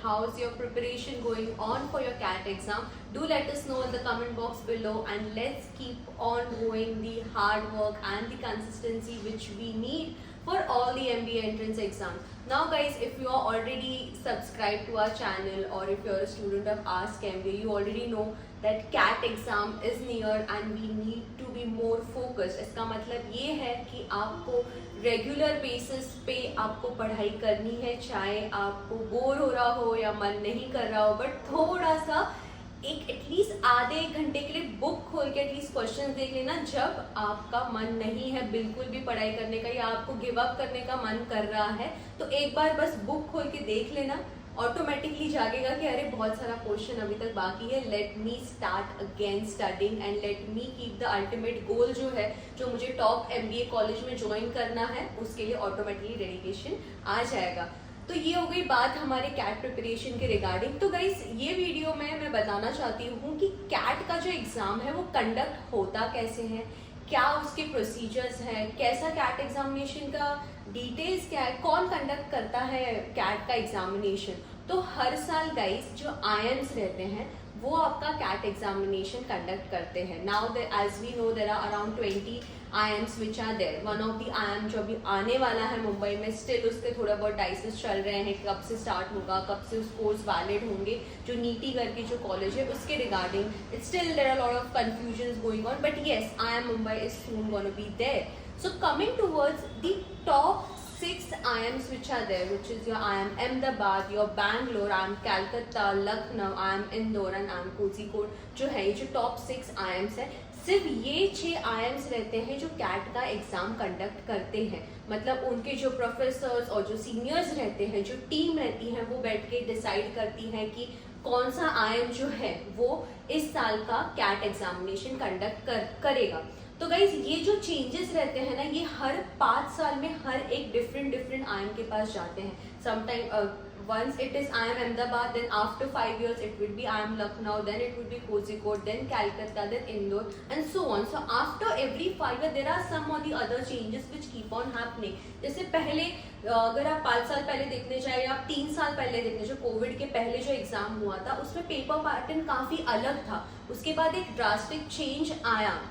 how's your preparation going on for your CAT exam? Do let us know in the comment box below, and let's keep on doing the hard work and the consistency which we need for all the MBA entrance exams. Now guys, if you are already subscribed to our channel or if you are a student of Ask MBA, you already know that CAT exam is near and we need to be more focused. इसका मतलब ये है कि आपको regular basis पे आपको पढ़ाई करनी है, चाहे आपको बोर हो रहा हो या मन नहीं कर रहा हो, बट थोड़ा सा एक एटलीस्ट आधे एक घंटे के लिए बुक खोल के एटलीस्ट क्वेश्चन देख लेना जब आपका मन नहीं है बिल्कुल भी पढ़ाई करने का या आपको गिव अप करने का मन कर रहा है, तो एक बार बस बुक खोल के देख लेना, ऑटोमेटिकली जागेगा कि अरे बहुत सारा क्वेश्चन अभी तक बाकी है, let me start again studying and let me keep the ultimate goal जो है, जो मुझे टॉप MBA कॉलेज में ज्वाइन करना है, उसके लिए ऑटोमेटिकली डेडिकेशन आ जाएगा। तो ये हो गई बात हमारे कैट प्रिपरेशन के रिगार्डिंग। तो गाइस, ये वीडियो में मैं बताना चाहती हूँ कि कैट का जो एग्ज़ाम है वो कंडक्ट होता कैसे है, क्या उसके प्रोसीजर्स हैं, कैसा कैट एग्जामिनेशन का डिटेल्स क्या है, कौन कंडक्ट करता है कैट का एग्जामिनेशन। तो हर साल गाइस जो IIMs रहते हैं वो आपका कैट एग्जामिनेशन कंडक्ट करते हैं। Now as we know there are around 20 IIMs which are there. One of the IIM जो अभी आने वाला है मुंबई में, स्टिल उसके थोड़ा बहुत डाइसेस चल रहे हैं, कब से स्टार्ट होगा, कब से उस कोर्स वैलिड होंगे, जो नीति करके जो कॉलेज है उसके regarding still there are lot of confusion going on, but yes IIM Mumbai is soon gonna be there. So coming towards the top 6 IIMs which are there, which is your IIM Ahmedabad, your Bangalore, IIM Calcutta, Lucknow, IIM Indore and IIM Kozhikode, जो है ये जो top 6 IIMs है, सिर्फ ये 6 IIMs रहते हैं जो कैट का एग्जाम कंडक्ट करते हैं। मतलब उनके जो प्रोफेसर्स और जो सीनियर्स रहते हैं, जो टीम रहती है, वो बैठ के डिसाइड करती है कि कौन सा IIM जो है वो इस साल का कैट एग्जामिनेशन कंडक्ट करेगा। तो गाइज ये जो चेंजेस रहते हैं ना, ये हर 5 साल में हर एक डिफरेंट IIM के पास जाते हैं। Sometime once it is IIM Ahmedabad, then after 5 years it will be IIM Lucknow, then it will be Kozhikode, then Calcutta, then Indore and so on. So after every 5 years there are some or the other changes which keep on happening. जैसे पहले अगर आप 5 साल पहले देखने जाए या आप 3 साल पहले देखने जाए, कोविड के पहले जो एग्जाम हुआ था उसमें पेपर पैटर्न काफी अलग था। उसके बाद एक ड्रास्टिक चेंज आया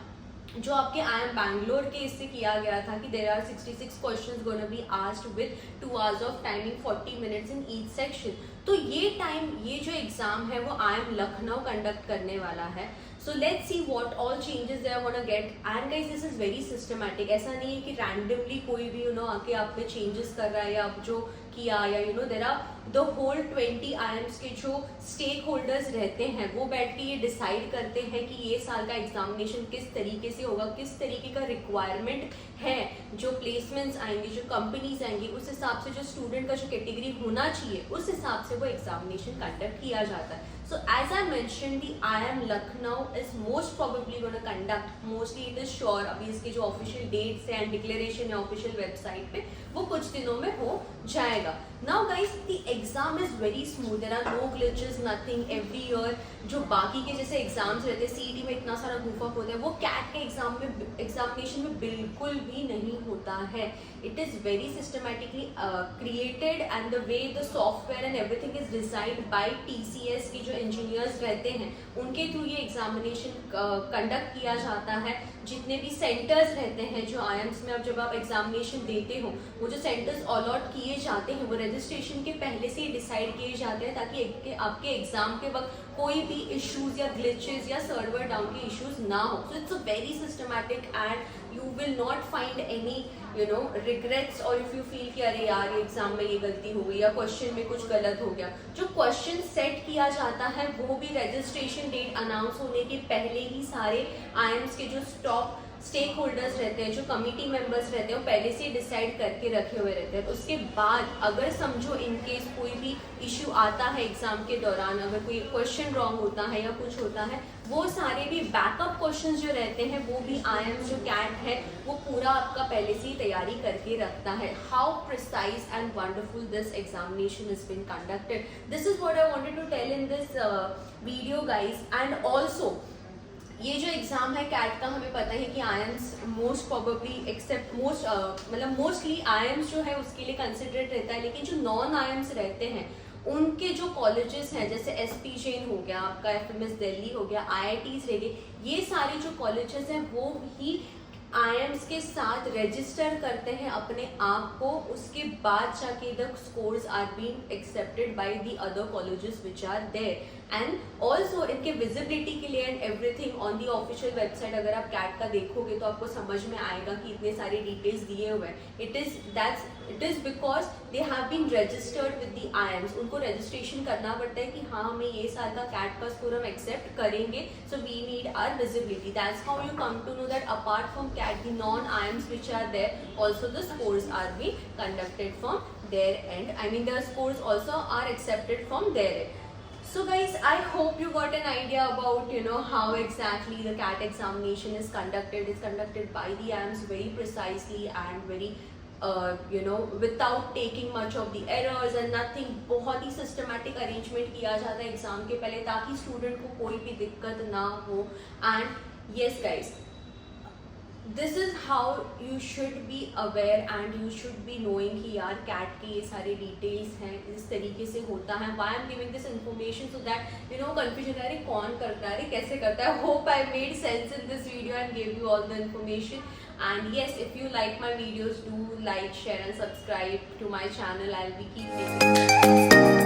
जो आपके IIM बैंगलोर के इससे किया गया था कि there are 66 questions gonna be asked with 2 hours of timing, 40 minutes in each section. तो ये टाइम, ये जो एग्जाम है वो IIM लखनऊ कंडक्ट करने वाला है। So let's see what all changes they are gonna get, and guys this is very systematic. ऐसा नहीं है कि रैंडमली कोई भी आके आप पे चेंजेस कर रहा है या आप जो किया, या there are the whole 20 IIMs के जो स्टेक होल्डर्स रहते हैं वो बैठ के ये डिसाइड करते हैं कि ये साल का एग्जामिनेशन किस तरीके से होगा, किस तरीके का रिक्वायरमेंट है, जो प्लेसमेंट्स आएंगे, जो कंपनीज आएंगी, उस हिसाब से जो स्टूडेंट का जो कैटेगरी होना चाहिए उस हिसाब से वो एग्जामिनेशन कंडक्ट किया जाता है। So as I mentioned, the IIM Lucknow is most probably going to conduct, mostly it is sure, अभी इसके जो ऑफिशियल डेट्स है एंड डिक्लेरेशन है ऑफिशियल वेबसाइट पे, वो कुछ दिनों में हो जाएगा। Now guys, the exam is very smooth, there are no glitches, nothing every year। जो बाकी के जैसे एग्जाम्स रहते हैं, CET में इतना सारा goof up होता है, वो कैट के एग्जामिनेशन में बिल्कुल भी नहीं होता है। It is very systematically created and the way the software and everything is designed by TCS की जो इंजीनियर्स रहते हैं उनके थ्रू ये एग्जामिनेशन कंडक्ट किया जाता है। जितने भी सेंटर्स रहते हैं जो IIMs में, अब जब आप एग्जामिनेशन देते हो, वो जो सेंटर्स अलॉट किए जाते हैं वो रजिस्ट्रेशन के पहले से ही डिसाइड किए जाते हैं ताकि आपके एग्जाम के वक्त कोई भी इश्यूज या ग्लिचेस या सर्वर डाउन के इश्यूज ना हो। So it's a very systematic and you will not find any regrets, और इफ यू फील कि अरे यार ये एग्जाम में ये गलती हो गई या क्वेश्चन में कुछ गलत हो गया। जो क्वेश्चन सेट किया जाता है वो भी रजिस्ट्रेशन डेट अनाउंस होने के पहले ही सारे IIMs के जो टॉप स्टेक होल्डर्स रहते हैं, जो कमिटी मेंबर्स रहते हैं, वो पहले से डिसाइड करके रखे हुए रहते हैं। तो उसके बाद अगर समझो इन केस कोई भी इश्यू आता है एग्जाम के दौरान, अगर कोई क्वेश्चन रॉन्ग होता है या कुछ होता है, वो सारे भी बैकअप क्वेश्चंस जो रहते हैं वो भी IIM जो कैट है वो पूरा आपका पहले से ही तैयारी करके रखता है। How precise and wonderful this examination is been conducted, this is what I wanted to tell in this video guys. And also ये जो एग्जाम है कैट का, हमें पता है कि IIMs most probably accept mostly IIMs जो है उसके लिए कंसिडरेट रहता है, लेकिन जो नॉन IIMs रहते हैं उनके जो कॉलेजेस हैं जैसे SP जैन हो गया, आपका FMS दिल्ली हो गया, IITs रह गए, ये सारे जो कॉलेजेस हैं वो ही IIMs के साथ रजिस्टर करते हैं अपने आप को, उसके बाद जाके the scores are being accepted by the other colleges which are there. And also इनके विजिबिलिटी के लिए and everything on the official website अगर आप कैट का देखोगे तो आपको समझ में आएगा कि इतने सारे डिटेल्स दिए हुए हैं। It is because they have been registered with the IIMs। उनको रजिस्ट्रेशन करना पड़ता है कि हाँ हमें ये साल का कैट का स्कोर हम एक्सेप्ट करेंगे, so we need our visibility. That's how you come to know that apart from CAT the non IIMs which are there also the scores are being conducted from there and, I mean the scores also are accepted from their end. So guys, I hope you got an idea about how exactly the CAT examination is conducted. It's conducted by the IIMs very precisely and very without taking much of the errors and nothing. बहुत ही systematic arrangement किया जाता है exam के पहले ताकि student को कोई भी दिक्कत ना हो। And yes guys, this is how you should be aware and you should be knowing कि यार कैट के ये सारे डिटेल्स हैं, इस तरीके से होता है। Why am giving this information so that confusion, अरे कौन करता है, अरे कैसे करता है। Hope I made sense in this video and give you all the information. And yes, if you like my videos, do like, share and subscribe to my channel. I'll be keep making